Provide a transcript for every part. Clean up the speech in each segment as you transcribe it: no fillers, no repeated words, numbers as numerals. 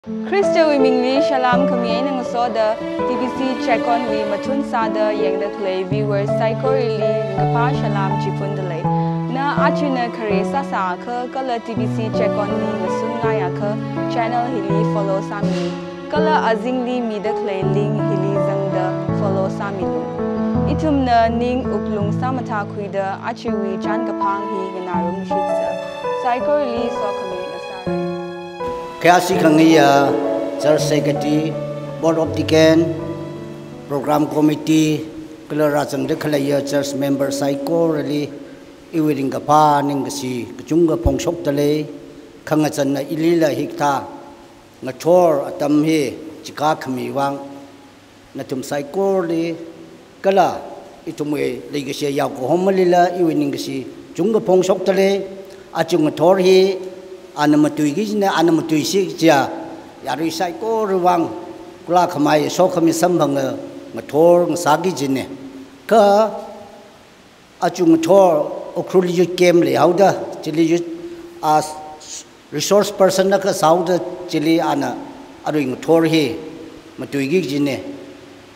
Christa wi mingli shalam kami nang soda TBC check on wi matun sada yang da clay viewers psycho really ngapa shalam chipun delay na achina kare sa kha kala TBC check on wi masunga ya kha channel hili follow sami kala azingli mi da clay link hili zang da follow sami lu itum na ning uklung samatha khuida achiwi chan kapang hi ganarum shitsa psycho really so kami Kaya kangaya Church Secretary, Board of Deacon, Program Committee, Kelara Changde Khalaya Church Member Psycho Rally, Iwiring Gapa Ningasi, Kachunga Pongsok Tale, Kangachan Ilila Hikta, Nator Atamhe, Chika Kamiwang, Natum Psycho Rally, Kala, Itumwe, Legacy Yako Homalila, Iwiningasi, Junga Pongsok Tale, Achungatorhi. Anamatui gizne anamatui sikja yari psycho ruwang kula khamai so khami sambang ngathor ngasagi jine ka achung thor okruli ju kem le hauda chili ju as resource person na ka sauda chili ana arui ngathor hi matui gizne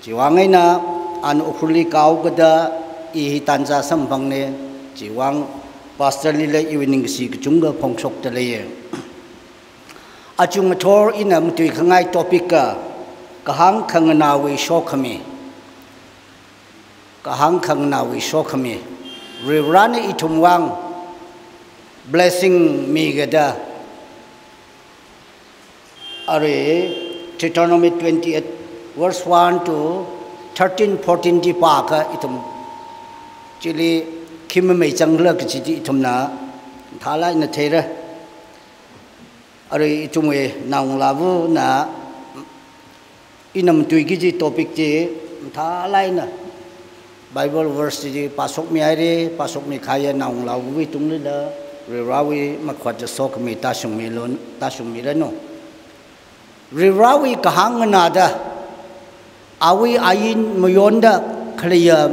jiwangai na an okruli kau gada I tanja sambang ne jiwang Pastor Lila evening si kachunga pongsok talaye. Achung thor ina mutui khangai topic ka kahang khangnawi shokhami. Kahang khangnawi shokhami. Reverani itumwang blessing me gada. Are Deuteronomy 28 verse 1 to 13 14 di pa ka itum chili Kim may jangla kachiti itumna thala ina thera are itumwe naung labu na inam tuigi ji topic ji thala ina Bible verse ji pasok mi aire pasok mi khaya naung labu itumle la rirawi makhwat sok mi tasung mi lon tasung mi rano rirawi kahang na da awi ayin mayonda khliya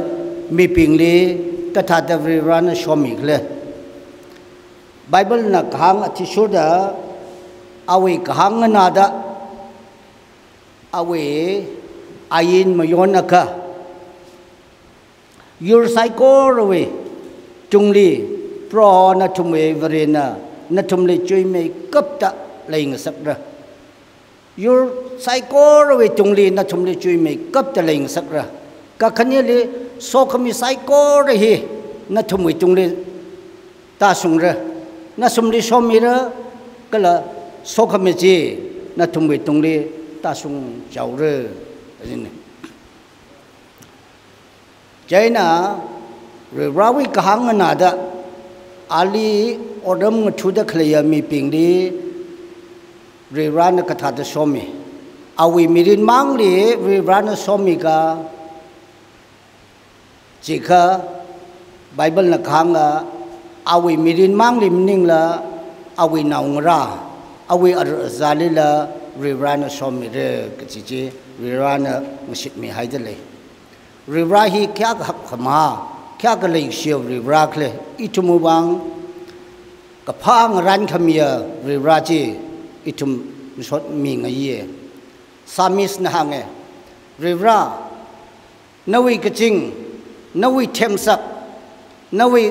mi pingli Kata Rana Shomik le Bible na kahang at suda awi kahang nada awi ayin mayonaka your psycho away tungli pro na tumwe verena na tumli chui me kapta laying sakra your psycho away tungli na tumli chui me kapta laying sakra kakanyali so kami psycho rehi na thumui tungli ta sungra na sumli somira kala so kami ji na thumui tungli ta sung jawre ajin jaina rawi kahang na da ali odam thuda khleya mi pingli ran katha da somi awi mirin mangli ran somi ka Jika Bible na khanga awi mirin mangli mning la awi naungra awi arzalila rirana somire kachiji rirana ngsit mi haidale rirahi kya khama kya ka lei siu rira khle itumu bang kaphang ran khamia riraji itum misot mi ngaye samis na hange rira nawi kaching Nawi temsak, nawi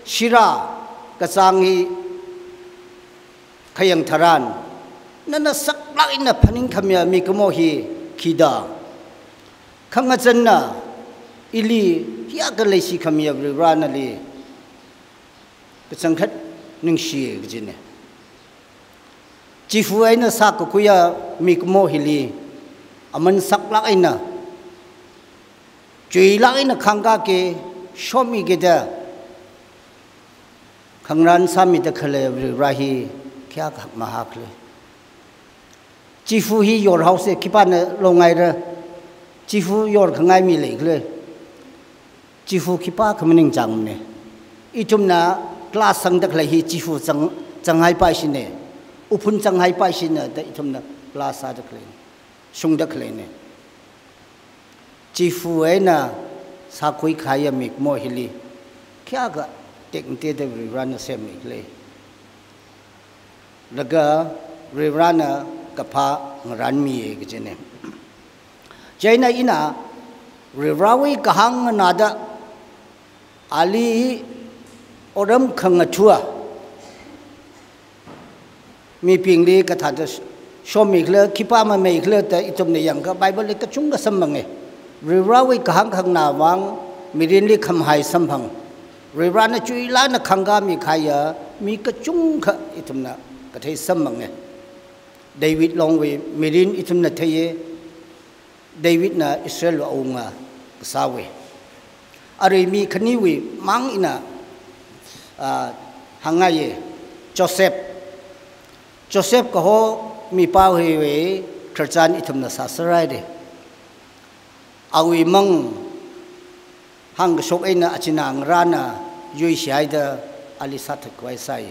shira, kasangi kayang taran, nana saklak ina paning kamya mikamohi kida. Kangajan na ili hiyagalay si kamya riranali kasangkat ning shi gajine. Chifu ay na sakukuya mikamohi li aman saklak ay na. Cui lang ina khangga ke shomi ke da khangran sami da khale rahi kya mahakle chifu hi yor house kipan longai ra chifu yor khangai mi le kle chifu kipa khamaning jang ne itumna class sang da khle hi chifu changai pa sine upun changai pa sine da itumna class sa da khle sung da khle ne Chifu na sakui kaya mik mo hili kya ga teknte de rirana se mikle laga rirana kapha ngaran mi e gene jaina ina rivrawi kahang nada ali oram khangathua mi pingli katha da shomi khle khipa ma me khle ta itum ne yang ka bible le ka chung ga sammange rivrawi kahang khang na wang mirin li kham hai samphang rivra na chui la na khanga mi khaya mi ka chung kha itum na ka thei sammange David longwe mirin itum na theye David na Israel wa unga sawe are mi khani wi mang ina hangaye Joseph ko ho mi pa we kharchan itum na sasarai de awi mang hang sok aina achinang rana yui shai da ali sat kwai sai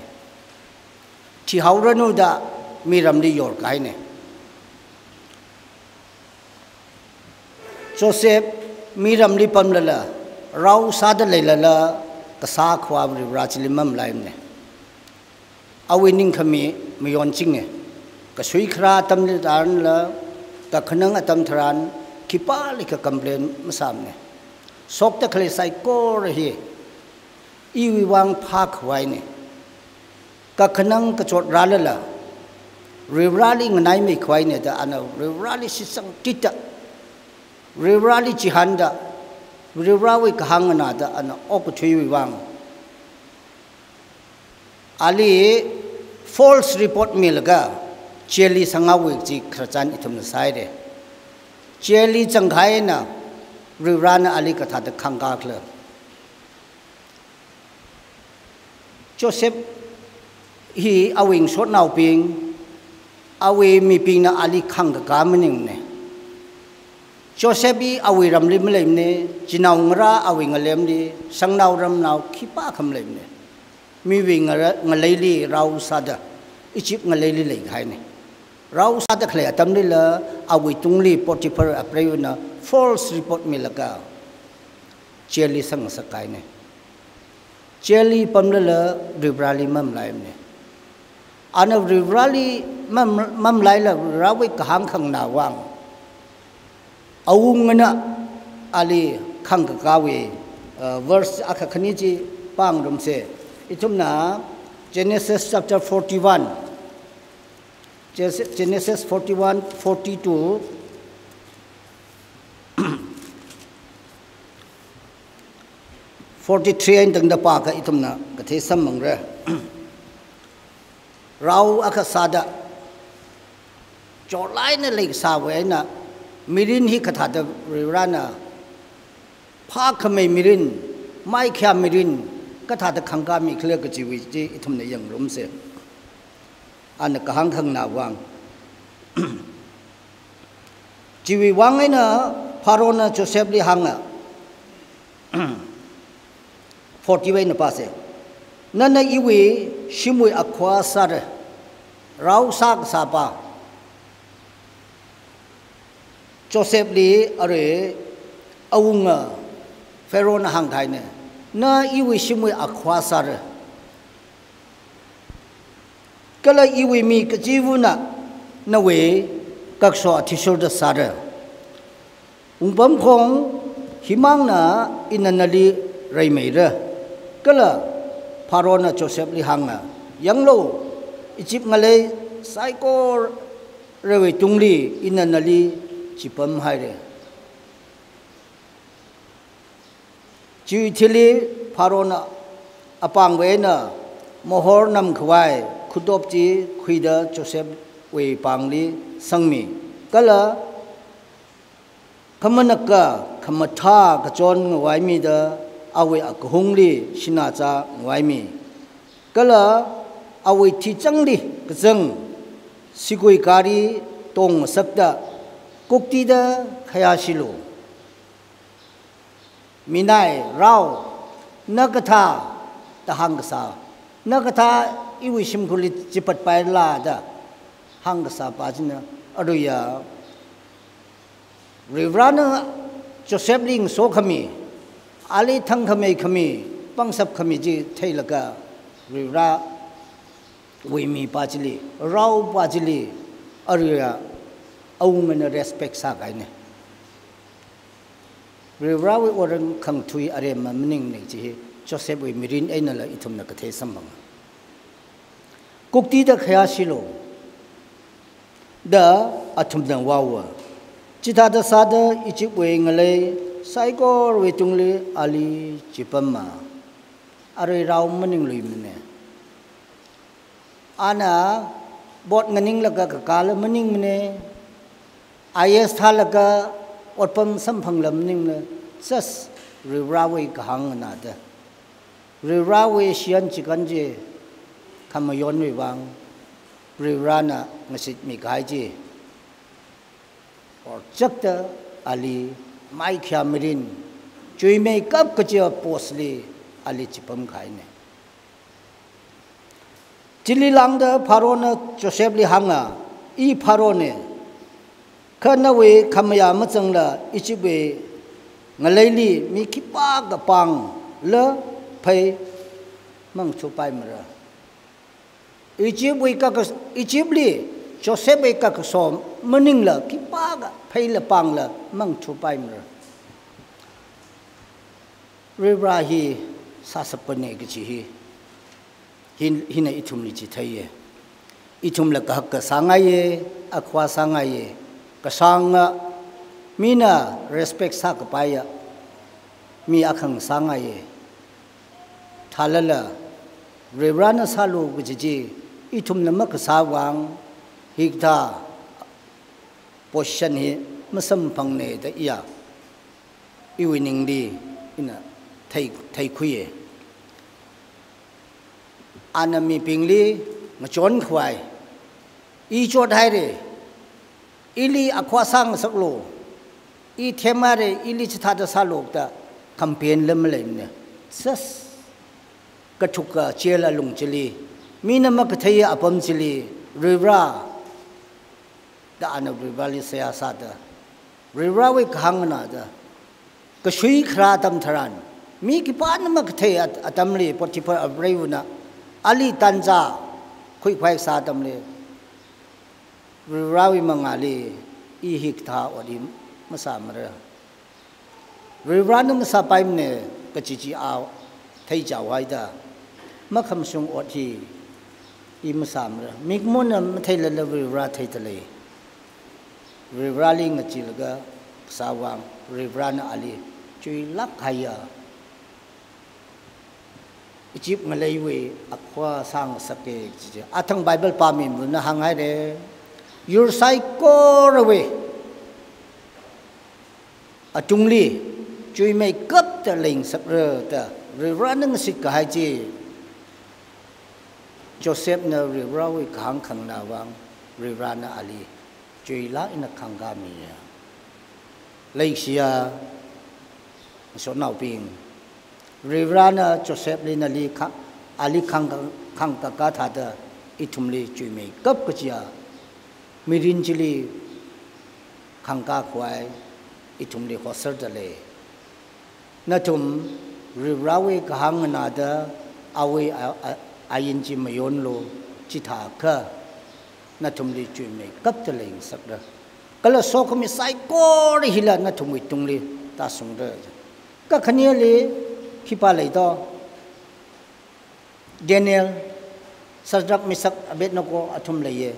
thi hauranu da miram li yor kai ne Joseph miram li pam la rau sa da le la ka sa khwa ri rajlimam laim ne awi ning khami miyon ching ne ka sui khra tam li dan la ka khnang atam thran khipa li ka complain masam ne sok ta khle sai ko hi I wi wang pha khwai ne ka khnang ka chot ra la rivali ngai me khwai ne da ana rivali sisang tita rivali jihanda rivrawi kahang na da ana ok thui wi wang ali false report milga cheli sangawi ji khrachan ithum na sai de cheli changhai na rivrana ali katha da khanga khla Joseph hi awing shot now ping awe mi ping na ali khanga ga maning ne Joseph bi awe ram lim lem ne jinaw ngra awe ngalem li sangnaw ram naw khipa kham lem ne mi wi ngalei li rau sada ichip ngalei li lei khai ne rau sada khle atam li la awe tungli Potiphar aprayuna false report milaga cheli sang sakai ne cheli pamla ribrali mam laim ne ana ribrali mam lai la rawi kahang khang na wang awungna ali khang ka kawe verse akha khani ji pang rum se itumna Genesis chapter 41 Genesis 41 42 43 anh tầng đa pa cái itum na cái thế sam mang ra rau aka sada cho lai na lek sa we na mirin hi khatha da rana pha khame mirin mai kha mirin katha da khanga mi khle ka chi wi ji itum na yang rum se an ka hang khang na wang chi wi wang ai na Pharaoh Joseph li hanga 40 na pase nana iwi shimui akwa sar rau sak sapa Joseph li are awunga Pharaoh na hang khai ne na iwi shimui akwa sar kala iwi mi ka jiwuna na we kakso athisur da sar umpam khong himang na inanali rai mai ra kala Pharaoh na Joseph li hanga yanglo Egypt ngale saiko rewe tungli inanali chipam haire chi thili Pharaoh na apang we na mohor nam khwai khudop chi khuida Joseph we pangli sangmi kala khamanaka khamatha ka chon ngwai mi da awe akhungli sinacha ngwaimi kala awe thi changli kajang sigoi kari tong sakda kokti da khaya silu minai rao nakatha tahangsa nakatha iwishim khuli chipat paila da hangsa pajina aduya rivrana Joseph ling so khami ali thang khami pangsap khami ji thailaka rira wimi pachili rau pachili Aria Auman respect Sagane Rawi Oran Kang Tui Arema Mning Niji Joseph Mirin Enala Itum Nakate Samang Kukti the Kayashilo The Atumdan Wawa Chita the Sada Egypt Wingale Saigor Wetungli Ali Chipama Are Rao Maning Limene Ana Bot Naning Laga Kala Maning Mene Ayes Talaga Otpam Sampang Lamning Sas Rirawe Kahang another Rirawe Shian Chikanje Kamayon Rivang Rirana Nasit Mikaji or Chakta Ali Maikya Marin Chui make up Kaja Postly Ali Chipam Kaine Chili Langda Parona Joseph Hanga E Parone Kanawe Kamaya Matsangla Ichibe Ngaleli Mikipa Gapang Le Pay Mang Chupaimara Ichibli Joseph Kakasom Maningla Kipaga Pay La Pangla Mang Chupaimara Ribrahi Sasapane Gichi Hina Itum Lichitaye Itum Lakaka Sangaye Aqua Sangaye Kasanga Mina respect Sakapaya Mi Akang Sangaye Talala Rebrana Salu Giji Itum Namakasawang Higta Poshani Masam Pangne the Ia Iwining Di in a Taikuye Anami Pingli Machon Kwai Ichot Haire Ili Aquasang Saklo I Temare Ili Chitata Salokta Campaign Lemlem Sas Katuka Chela Lungchili Mina Makataya Apam Chili Rivra the Anna Rivali Sayasada Rivrawi Kanganada Kashui Kratam Taran Miki Pan Makataya Atamli Potipa of Ravuna Ali Tanza Quick White Sadamli Rirawi Mangali Ihikta or the Masamara Riranum Sapaimne Kachichi Aw Taija Waida Makam Sung Oti Imasamra Migmunam Taylor Rira Tatale Riraling a Chilga Sawang Rivrana Ali Chui Lakaya Egypt Malawi Aqua Sang Sake Atang Bible Pamim Nahangade Your psycho away a tungli, Chui make up the links of the running sick Haji Joseph na Rirawi Kang Kang Nawang Rirana Ali Chui La in a Kangamia Lakeshia so now being Rirana Joseph Linali Ali Kang Kakata Itumli Chui make up Kajia Mirinjili Kangka Kwai Itumli Hoserdale Natum Rirawi Kahanganada Awe Ayinji Mayonlo Chitaka Natumli Jume Kaptaling Sabra Kala Sokami Saiko Hila Natum Tumli Tasungre Kakaniali Kipaledo Daniel Sadrak Misak Abednoko Atumlaye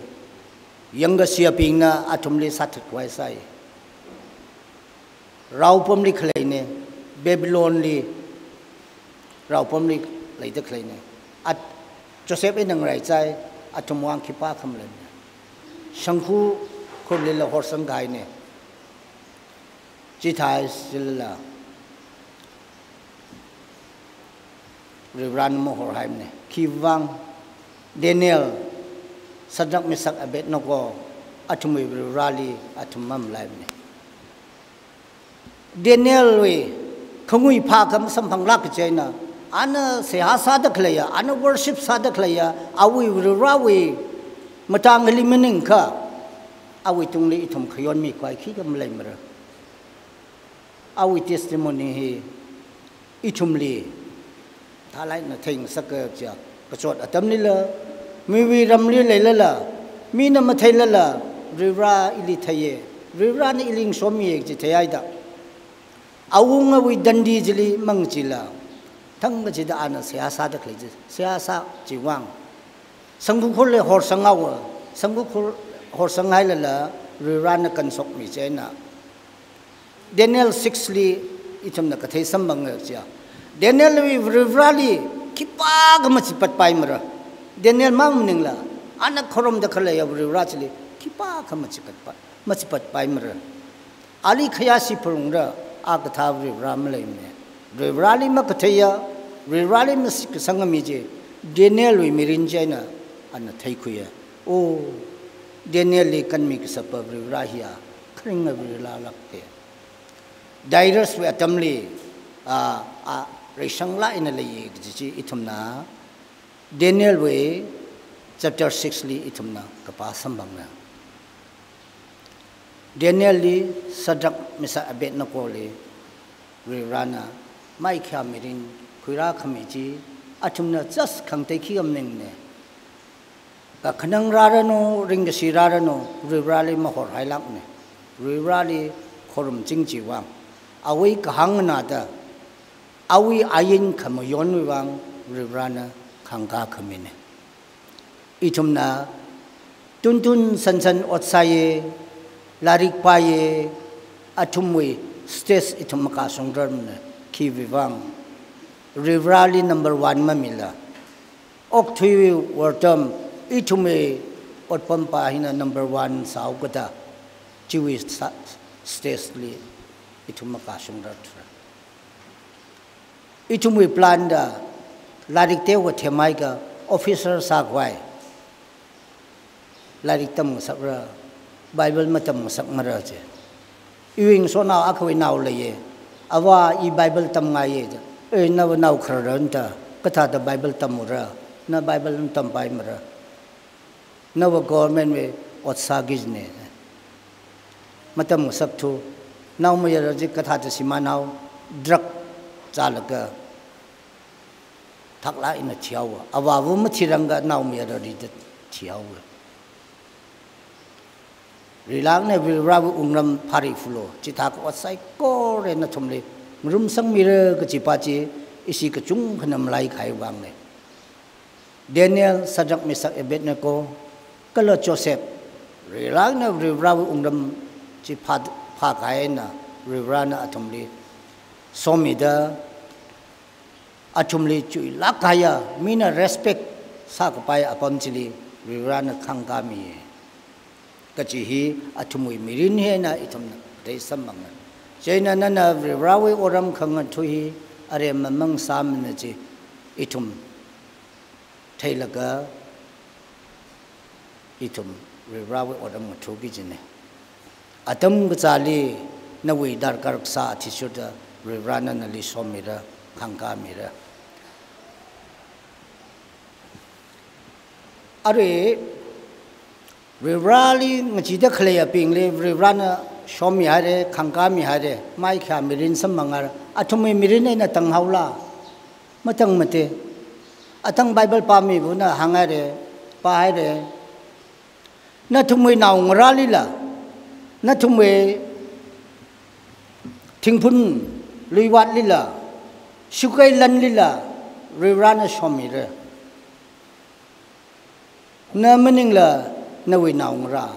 Younger Siapina Atumli Satat Waisai Raupomli Clane Babylonly Raupomli later Clane at Joseph in Rai Atumwan Kipa Kamlen Shanku Kulila Horsan Gaine Jitai Silla Riran Mohorheimne Kivang Daniel Sadrak Misak Abet Noko Atumi Rali Atumam Livene Daniel we Kungui Pakam Sampang Lakajena Anna Seha Sadaklaya, Anna worship Sadaklaya, Awi Rawi Matang Elimeninka Awi Tungli Itum Kayon Mi Kwai Kikam Lemra Awi testimony Itumli Talai Nating Sakaja Kachot Atamnila Miwi Ramli Lela Mina Matelala rivra ili thaye rivra ni iling somi ek ji thayai da awunga wi dandi jili mangjila thang ji da ana siyasa da khle ji siyasa ji wang sangbu khol le hor sangaw sangbu khol hor sangai la rivra na kan sok mi chena Daniel 6 li itam na kathai sambang cha Daniel wi rivra li kipa ga ma chi pat pai mara Daniel mam ning la ana khorom da khala ya rivra chili kipa ka ma chi pat pai mara ali khaya si phurung ra a ka tha rivra ma lai me rivra li ma kathai ya rivra li ma sik sangami je Daniel wi mirin jaina ana thai khu ya o Daniel li kan mi ka sapa rivra hiya khring rivra lakte Dairas we atamli Rishang la in a lay itumna Daniel way chapter 6 li itumna kapasam bangna Daniel li sadak misa abet na kole rirana mai kha mirin kuira khamiji atumna just khang te khi amning ne ka khanang rarano ring si rarano rirali ma hor hailak ne rirali khorum jingji wang awai kahang na da awi ayin khamayon wang ribrana khangka khamine itumna tuntun sansan otsaye larik paye atumwe stes itumaka songdramna ki viwang rivrali number 1 mamila okthui wartam itume otpampa hina number 1 saugata chiwi stesli itumaka songdra Itumui planda larik te wa themai ka officer sakwai larik tam sabra bible matam sak mara che iwing so naw akhoi naw leye awa I bible tam ngai je e naw naw kharanta katha da bible tam mura na bible tam pai mara naw government we otsa gizne matam sak thu naw ma yara je katha ta sima naw drug Zalaga Takla in a chiawa, Awavu Matiranga now me at a chiawa. Rilang will rabu ungram pariflo, Chitak was psycho and a tumli, room some mirror, Kachipachi, Isikachung, Hanam like Haiwangle. Daniel Sajak Misak Ebednako, Kala Joseph, Rilang will rabu ungram Chipat Pakaina, Rivrana atumli. Somida atumli chui lakaya mina respect sakpai apamchili rirana khangkami kachihi atumui mirin he na itumna dei samanga jaina nana rawi oram khanga thuhi are mamang samna chi itum thailaga itum rawi oram thugi jine atam gachali nawi darkar sa thisuda Rivrana nali somira khangka mira are rivrali ngachida khleya pingle rivrana somi hare khangka mi hare mai kha mirin samangar athumi mirin na tanghaula matang mate atang bible pami buna hangare pa hare na thumui naw ngrali la na thumui thingphun Luiwat lila, sukai lan lila, rivrana somira. Na meningla nawi naungra,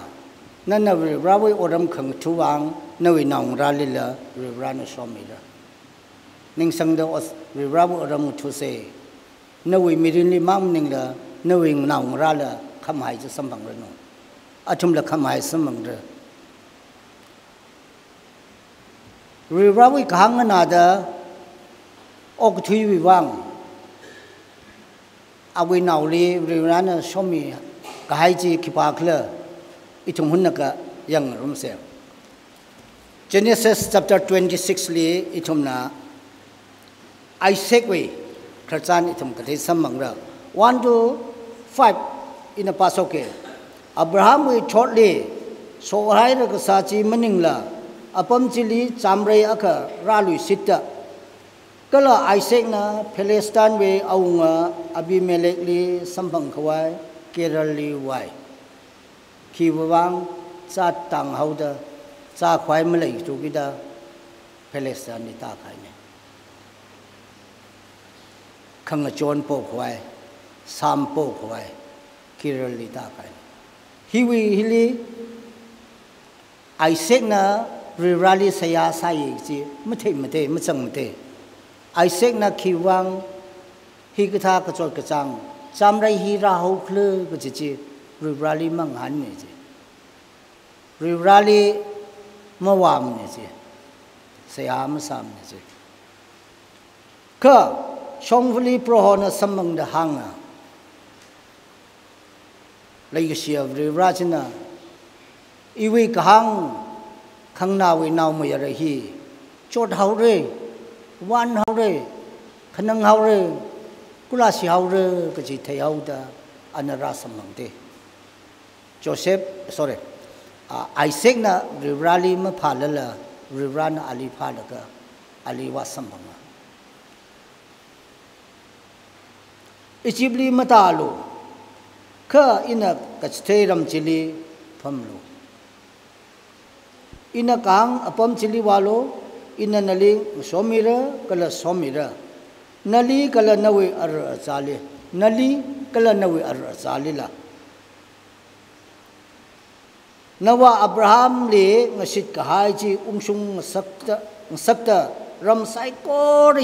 na nawi rawi oram khang tuwang nawi naungra lila rivrana somira. Ning sangda os rivrabu oram thuse, nawi mirin li mam ningla nawi naungra la khamai ja sambang rano, atumla khamai sambang ra. Rivawi kahangana okthui viwang awi nauli rivrana somi kahaiji kipakla itung hunnaka yang rumse Genesis chapter 26 li itumna Isaac we kharchan itum kathai samangra 1 to 5 in a pasoke Abraham we shortly so hai ra sachi maningla apam chili chamrai aka ralu sita kala Isaac na Palestine we aunga Abimelech li sambang khawai Kerali wai kiwang cha tang hau da cha khwai ma lei tu ki da Palestine ni ta khai ne khang a chon po khwai sam po khwai kiral li ta khai hiwi hili Isaac na rirali saya sai ji mate machang mate Isaac na khiwang hi ka tha ka chol ka chang chamrai hi ra ho khle ka ji rirali mang han ne ji rirali mawam ne ji saya ma sam ne ji ka chongvli prohona samang da hanga lai ga sia rirajina iwi kahang khang na we naw ma ya ra hi chot hau re wan hau re khanang hau re kula si hau re ka ji thai hau da anara samang de Isaac na rivrali ma phala la rivrana ali phala ka ali wa samang ichibli matalo ka ina ka ram chili phamlo ina kang apam chili walo ina naling somira kala somira nali kala nawe ar chale nali kala nawe ar chale la nawa Abraham le ngasit ka hai chi umsung sakta ram sai ko re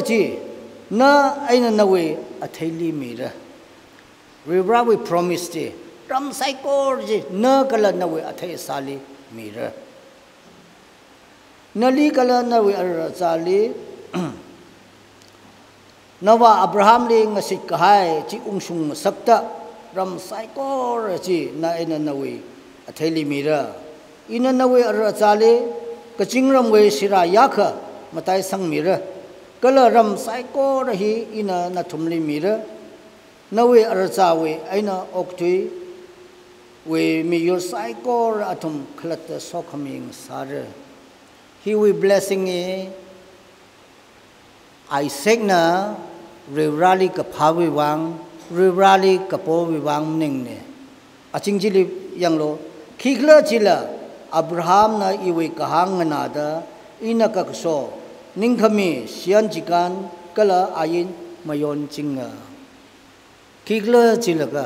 chi na aina nawe athaili mira ribra we promised ram sai ko ji na kala nawe athai sali mira nali kala nawe ar chali nawa Abraham le ngasit ka hai chi umsung sakta ram sai ko ji na ina nawe athaili mira ina nawe ar chali kaching ram we sira yakha matai sang mira kala ram sai ko rahi ina na thumli mira nawe ar chawe aina oktui we mi your sai ko atum khlat sokhaming sar he we blessing Isaac na rivrali ka phawi wang rivrali ka po wi wang ning ne aching jili yang lo khikla chila Abraham na iwe kahang na da ina ka so ningkhami sian jikan kala ayin mayon chinga khikla chila ka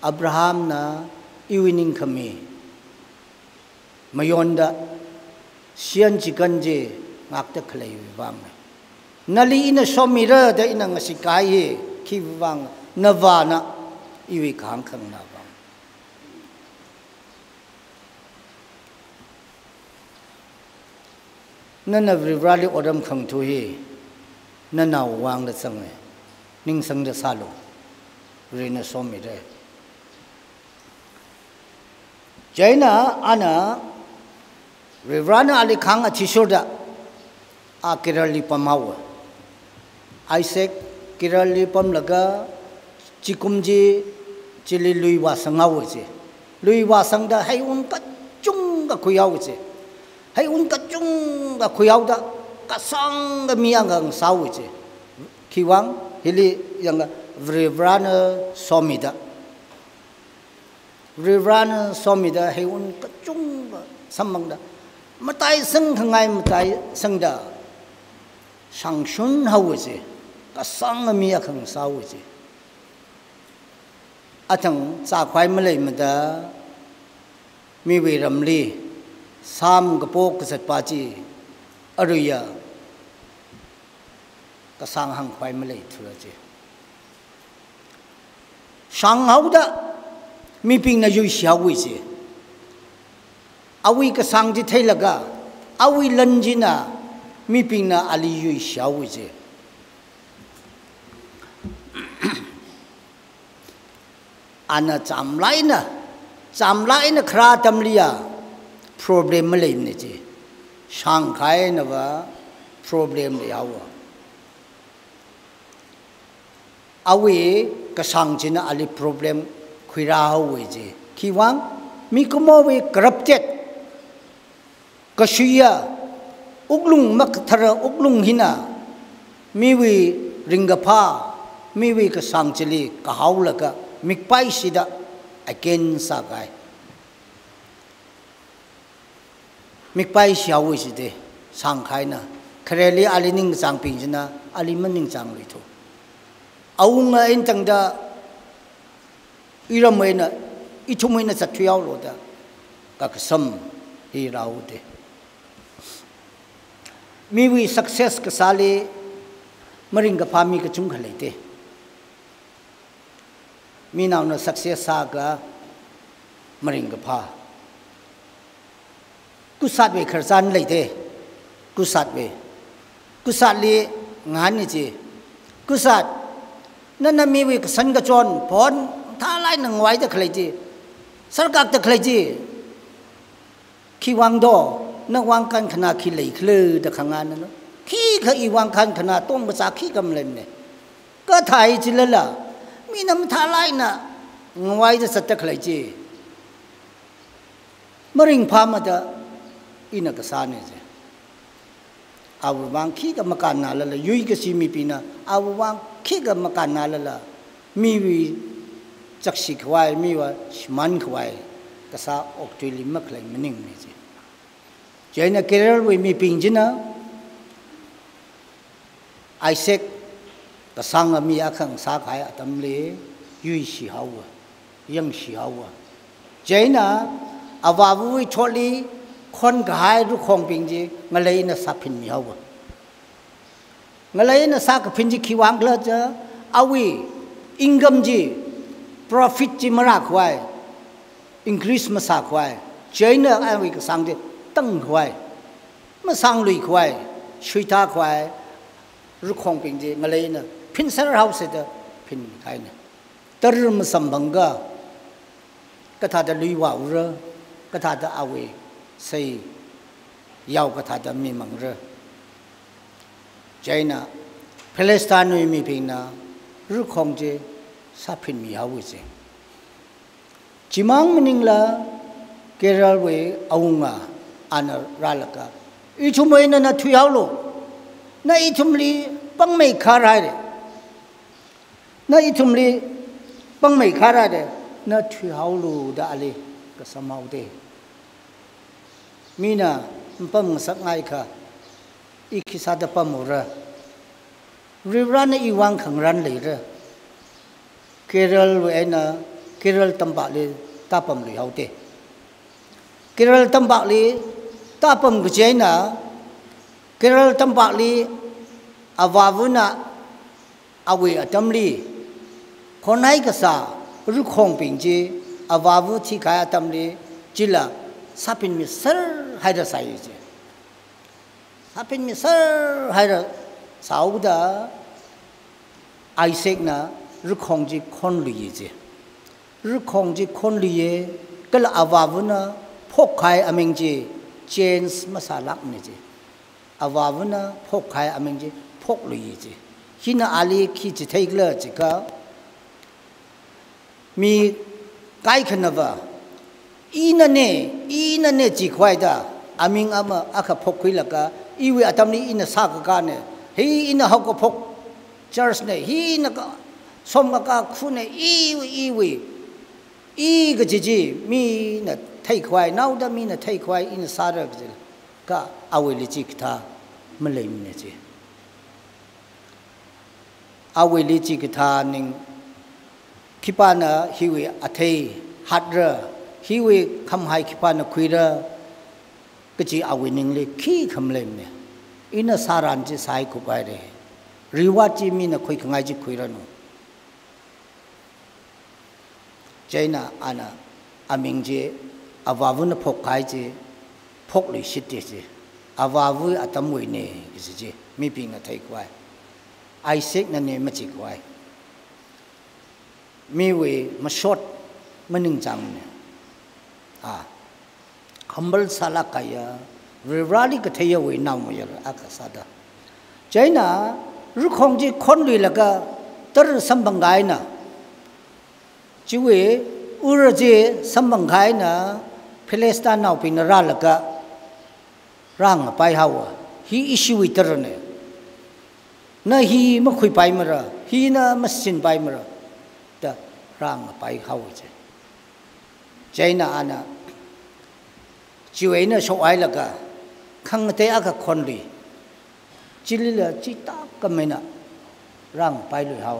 Abraham na iwe ningkhami mayon da sian jikan je ngakta khlai wi wang nali ina somira da ina ngasikai khi wang navana iwi khang khang na ba nana rivrali odam khang thu hi nana wang da sang ning sang da salo rena somi re jaina ana rivrana ali khang a thishoda a kirali pamawa Isaac kirali pam laga chikumji chili lui wa sangaw che lui wa sang da hai un ka chung ga khuyaw che hai un ka chung ga khuyaw da ka sang ga miang ang saw che khiwang hili yang vrivrana somida hai un ka chung samang da matai sang thangai matai sang da sang shun haw che ka sang ga miang ang saw che atang cha khwai malai mada mi we ramli sam gapok kasat pa chi aruya ka sang hang khwai malai thura chi sang hauda mi ping na yui xiao wi chi awi ka sang ji thailaga awi lanjina mi ping na ali yui xiao wi chi ana chamlai na khra tamliya problem malai ne ji shanghai na ba problem le yawa awi ka sangjina ali problem khuira hawe ji khiwang mi komo we corrupted kashiya uklung mak thara uklung hina mi wi ringapha mi wi ka sangchili ka haula ka mikpai sida again sagai mikpai xiao wi de sang khai na khreli alining chang ping jina alimaning chang lui thu aunga in tangda iramena ichumena chathiao lo da ka sam hi rau de mi wi success ka sale maring ka phami ka chung khalai te mi naw na success sa ka maring ka pha kusat we kharsan lai te kusat li ngan ni ji kusat nana mi wi ka san ka chon phon tha lai nang wai ta khlai ji sarkak ta khlai ji khi wang do na wang kan khana khi lai khlu da khangan na khi kha i wang kan khana tong ba sa khi kam len ne ka thai ji la la mi nam tha lai na ngwai da sat ta khlai ji maring pha ma da ina ka sa ne je awu wang khi ka makan na la yui ka si mi pi na awu wang khi ka makan na la mi wi chak si khwai mi wa man khwai ka sa oktuli mak lai maning ne je jaina kerel wi mi ping jina Isaac ka sang mi akhang sa khai atam le yui si hawa yang si hawa jaina awawu wi choli kon gai ru khong ping ji ngalai na sa phin mi hawa ngalai na sa ka phin ji khiwang la cha awi income ji profit ji mara khwai increase ma sa khwai jaina awi ka sang de tang khwai ma sang lui khwai shui ta khwai ru khong ping ji ngalai na phin sar house de phin khai na tar ma sambanga ka tha da lui wa ura ka tha da awi say yau ka tha da mi mang re jaina Palestine mi ping na ru khong je sa phin mi haw je chimang mening la keral we aunga ana ralaka I thumai na thui haw lo na I thumli pang mai kharai de na I thumli pang mai kharai de na thui haw lo da ale ka samau de mina mpam sak ngai kha I khisa da pamura riran I wang khang ran le ra keral we na keral tamba le ta pam le haw te keral tamba le ta pam gu je na keral tamba le awawuna awe atamli khonai ka sa ru khong ping ji awawu thi kha atamli jila sapin mi sar haida sai je sapin mi sar haida sauda Isaac na ru khong ji khon lu yi je ru khong ji khon lu ye kal awawuna phok khai ameng ji change masalak ne je awawuna phok khai ameng ji phok lu yi je hina ali khi ji thai gla ji ka mi kai khanava ina ne ji khwai da aming ama akha phok khui laka iwe atamni ina sa ka ne he ina hok ko phok church ne hi na ka som ka khu ne iwe I ga ji mi na thai khwai nau da mi na thai khwai ina sa ra ka awe li ji ka ma lai mi ne ji awe li ji ka ning khipana hiwe athai hadra hiwe kham hai khipana khuira ka ji awe ning le khi kham le ne ina saran ji sai ku bai re riwa ji mi na khoi khangai ji khuira no jaina ana aming je awawu na phok khai je phok le shit je awawu atam we ne ji je mi pi nga thai kwai Isaac na ne ma ji kwai mi we ma short maning jang ne humble sala kaya rali ka thaya we naw mo yar akasada jaina ru khong ji khon lui laga tar sambangai na jiwe uraje sambangai na Palestine naw pin ra laga rang pai hawa hi issue tar ne na hi ma khui pai mara hi na masin pai mara da rang pai hawa je China ana chiwe na so ai la ka khang te aka khon li chilila chita kamena rang pai lui hau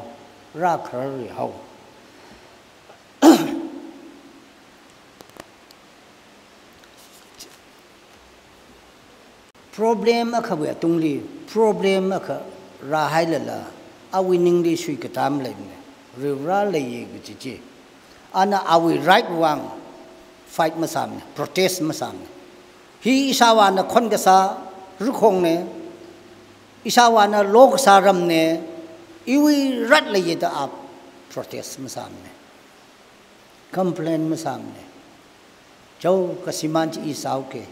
ra khar lui hau problem aka we tungli problem aka ra hai la awi ning li sui ka tam le ne ri ra le ye gi chi ana awi right wrong fight masam protest masam hi isawana khon ga sa ru khong ne isawana lok saram ne iwi rat le ye da ap protest masam ne complain masam ne chau kasiman chi isau ke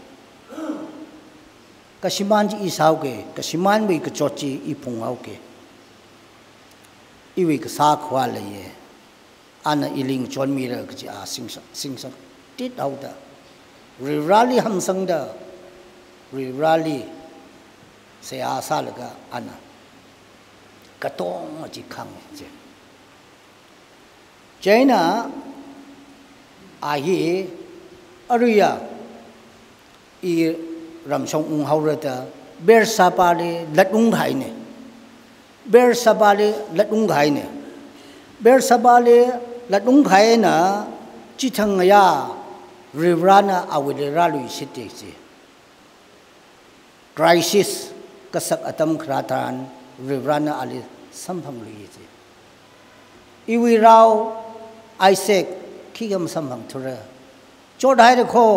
kasiman ji isau ke kasiman bi ka chochi I phung au ke iwi ka sa khwa le ye ana iling chon mi ra ka a sing sa tit au da ri rally ham sang da ri rally se a sa la ga ana ka tong ji khang je China a hi aruya I ram song ung haurata ber sapale latung ghai ne ber sapale latung ghai ne ber sapale latung ghai na chi thang ya rivrana awilera lui site chi crisis kasak atam khratan rivrana ali samphang lui chi iwi rao Isaac khigam samphang thura chodai re kho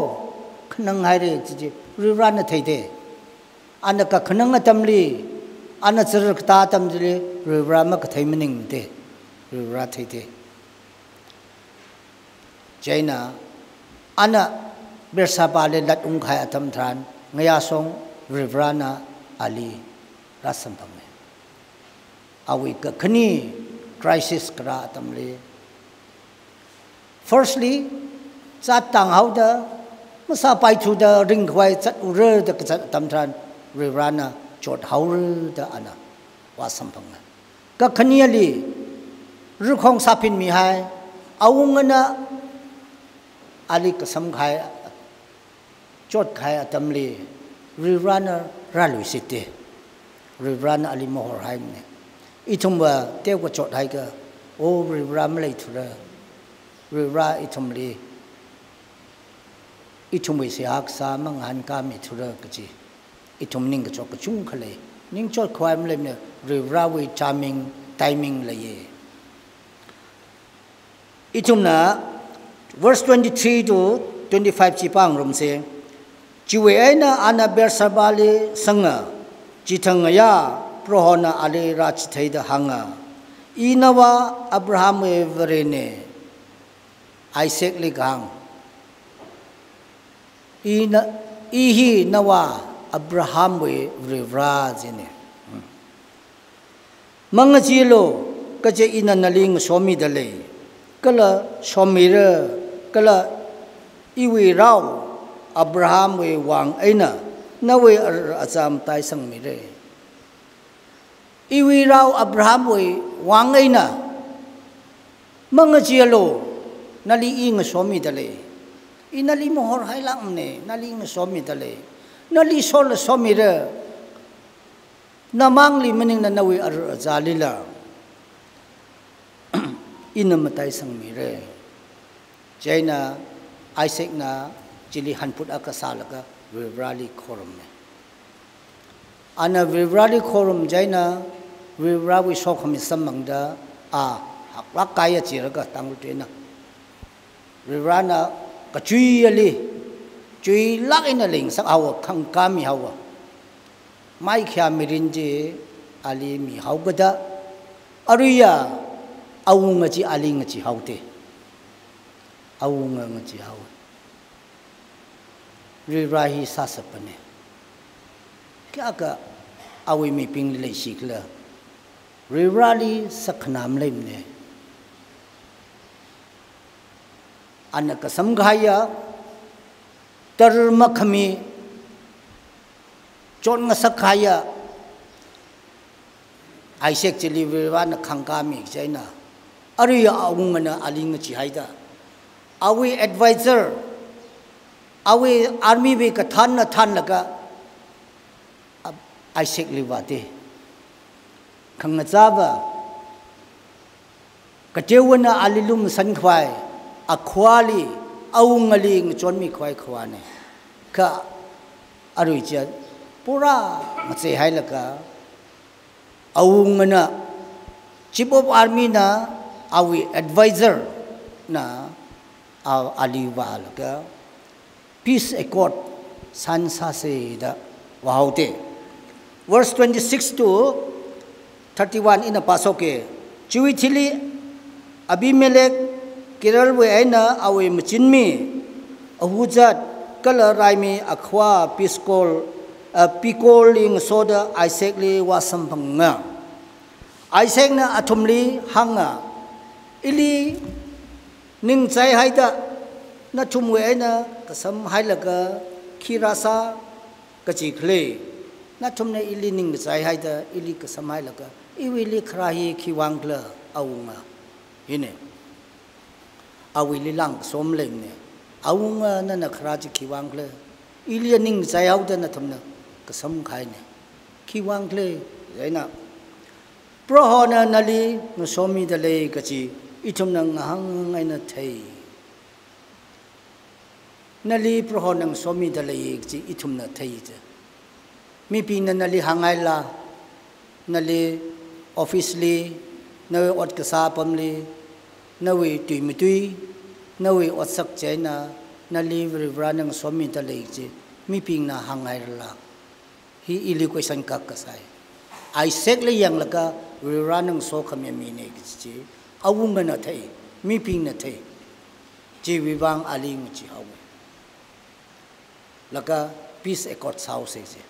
khnang hai re chi rivrana theide anaka khnang atamli ana chir ta tamjli rivrama ka thaimening de rivra theide China ana bersapale latung khai atam thran ngaya song rivrana ali rasampang awi ka khni crisis kra atamli firstly chat tang hauda masa pai thu da ring khwai chat ur da tam thran rivrana chot haur da ana wa sampang ka khniali ru khong sapin mi hai awungana ali ka sam khai chot khai atamli rivrana ralu site rivrana ali mohor hai ne ithumba te ko chot hai ka o rivram lai thura rivra ithumli itumwe se aksa mangan ka mi thura kachi itum ning ka chok chung khale ning chot khwaim le ne rivra we timing le ye itumna verse 23 to 25 chi pang rom se chiwe aina ana bersabali sanga chithanga ya prohona ale rach thaida hanga inawa abraham everene Isaac le gang ihi nawa Abraham we rivra jene mangachilo kaje ina naling somi dale kala somira kala iwi raw Abraham we wang aina nawe acham tai sang mire iwi raw Abraham we wang aina mangachilo nali ing somi dale inali mohor hai lang ne nali ng somi dale nali sol somi re namang li mening na nawi ar zalila inamatai sang mi re China Isaac na chili hanput akasalaga vivrali khorum ne ana vivrali khorum China vivrawi sokhami samangda a hakrakaya chiraga tangutena vivrana kachui ali chui lak ina ling sak hawa khang kami hawa mai khya mirinje ali mi hawgada aruya awunga chi alinga chi hawte awunga chi haw rirahi sasapane kya ka awi mi ping le shikla rirali sakhnam lemne anaka samghaya tarmakhami chon nga sakhaya Isaac chili virwana khangkami jaina ariya awungana alinga chi haida awi advisor awi army be ka than na than laka Isaac liwate khang na chaba ka tewana alilum san khwai akhwali aungali ngchon mi khwai khwane ka arui cha pura mache hai laka aungana chief of army na awi advisor na aliwa laka peace accord san sa se da wahaute verse 26 to 31 in a pasoke chiwithili abimelek kiral we aina awe machinmi ahujat kala raimi akhwa piskol pikoling soda Isaac li wasam panga Isaac na athumli hanga ili ning chai haida na thum we aina kasam hailaga khirasa kachi khle na thum ne ili ning chai haida ili kasam hailaga iwili khrahi khiwangla aunga hine awili lang som leng ne aunga na khraji khiwangla ili ning chai hauda na thum na kasam khai ne khiwangla zaina prohona nali no somi da le kachi itum nang hang aina thei nali prohonang somi da le kachi itum na thei je mi pi na nali hangai la nali office li nawe ot ka sa pam li nawe tui mi tui nawe ot sak che na nali vranang somi da le kachi mi pi na hangai la hi ili question ka kasai Isaac le yang laka ranang so khamya mi ne chi awunga na thai mi ping na thai chi wiwang aling chi haw laka peace accord sao se je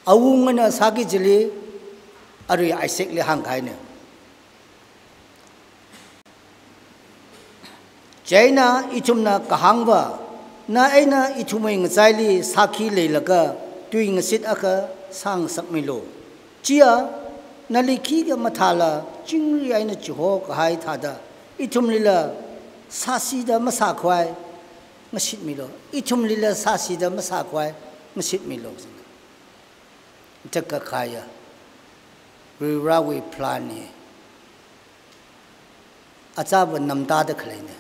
awunga na sagi jili ari Isaac le hang khai ne China ichumna kahangwa na aina ichumai ngchai li sakhi le laka tui ngasit aka sang sakmilo chia naliki ga mathala chingri aina chiho ka hai thada ichum lila sasi da masa khwai ngasit milo ichum lila sasi da masa khwai ngasit milo takka khaya rawi plan ni achaba namda da khlaine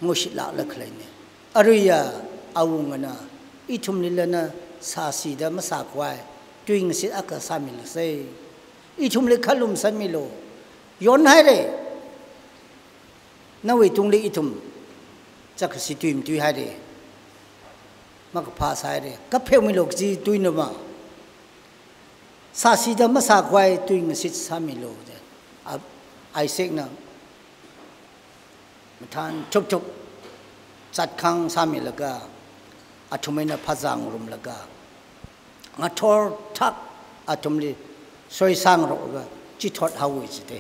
ngoshit la la khlaine aruya awungana ichum lila na sasi da masa khwai doing sit aka samil say ichum le khalum samilo yon hai re nawi tung le itum chak si tuim tui hai re mak pha sai re ka pheu mi lok ji tui na ma sa si da ma sa kwai doing sit samilo Isaac na mathan chok chok chat khang samilaga athumena phajang rum laga nga thor thak atumli soi sang ro ga chi thot hawi chi te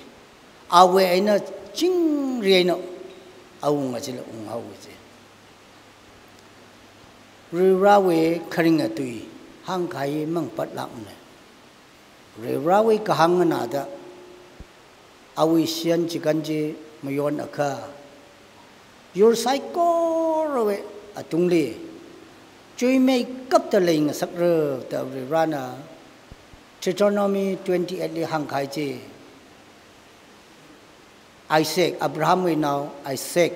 awe aina ching ri no awunga chi la ung hawi chi ri ra we kharinga tui hang khai mang pat lam ne ri ra we ka hang na da awi sian chi kan ji mayon akha your psycho ro we atungli chui mei kap ta ling sak re ta rana Deuteronomy 28 li hang khai chi Isaac Abraham we now Isaac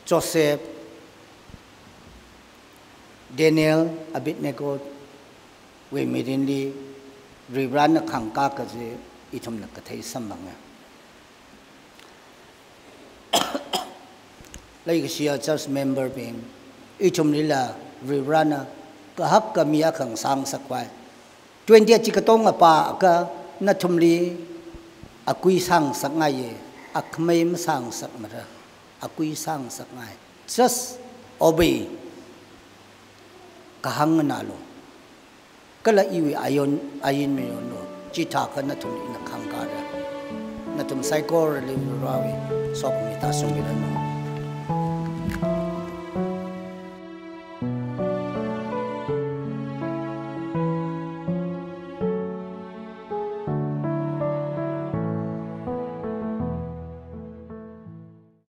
Joseph Daniel Abednego we midinli ribran khang ka ka je ithum na ka thai samanga like Shia church member being ichum lila vibrana ka hak ka mia khang sang sakwai 20 chikatong apa ka nathumli akui sang sakngai ye akhmei ma sang sakmara akui sang sakngai just obey ka hang na lo kala iwi ayin me no chitha ka nathum na khang ka ra nathum psycho rawi sok mi ta sum